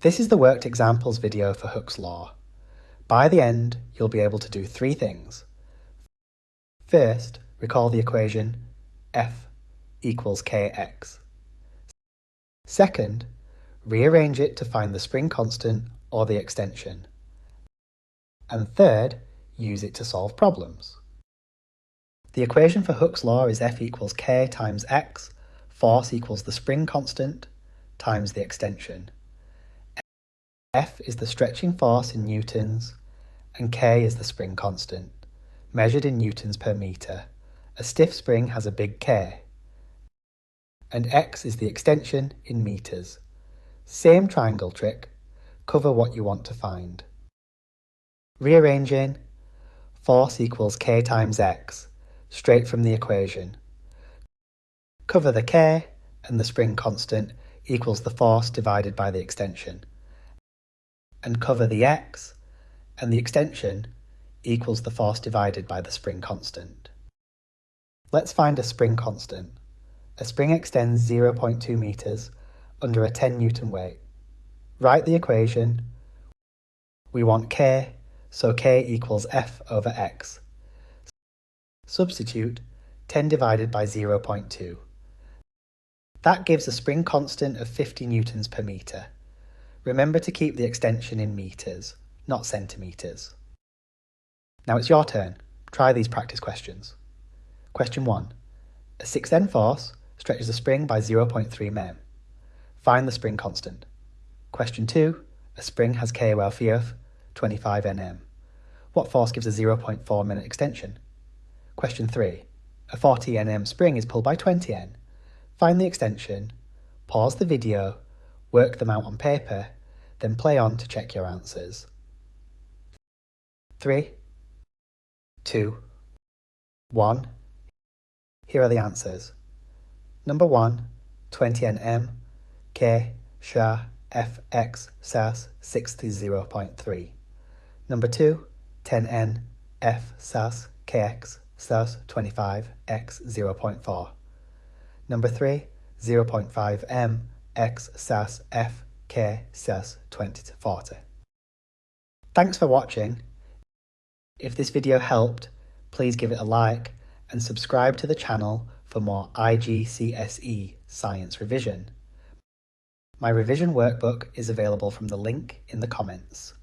This is the worked examples video for Hooke's law. By the end, you'll be able to do three things. First, recall the equation F equals Kx. Second, rearrange it to find the spring constant or the extension. And third, use it to solve problems. The equation for Hooke's law is F equals K times X, force equals the spring constant, times the extension. F is the stretching force in newtons, and K is the spring constant, measured in newtons per metre. A stiff spring has a big K. And X is the extension in metres. Same triangle trick, cover what you want to find. Rearranging, force equals K times X, straight from the equation. Cover the K, and the spring constant equals the force divided by the extension. And cover the X, and the extension equals the force divided by the spring constant. Let's find a spring constant. A spring extends 0.2 metres under a 10 Newton weight. Write the equation. We want K, so K equals F over X. Substitute 10 divided by 0.2. That gives a spring constant of 50 newtons per metre. Remember to keep the extension in metres, not centimetres. Now it's your turn. Try these practice questions. Question 1. A 6N force stretches a spring by 0.3 mem. Find the spring constant. Question 2. A spring has KOLF of 25 Nm. What force gives a 0.4 minute extension? Question 3. A 40 Nm spring is pulled by 20 N. Find the extension, pause the video, work them out on paper, then play on to check your answers. 3, 2, 1. Here are the answers. Number 1, 20 Nm, K, SHA, Fx, SAS, 60.3. Number 2, 10 N, F, SAS, Kx, SAS, 25, X, 0.4. Number 3, 0.5 M, X, SAS, F, K, SAS, 20 to 40. Thanks for watching. If this video helped, please give it a like and subscribe to the channel for more IGCSE science revision. My revision workbook is available from the link in the comments.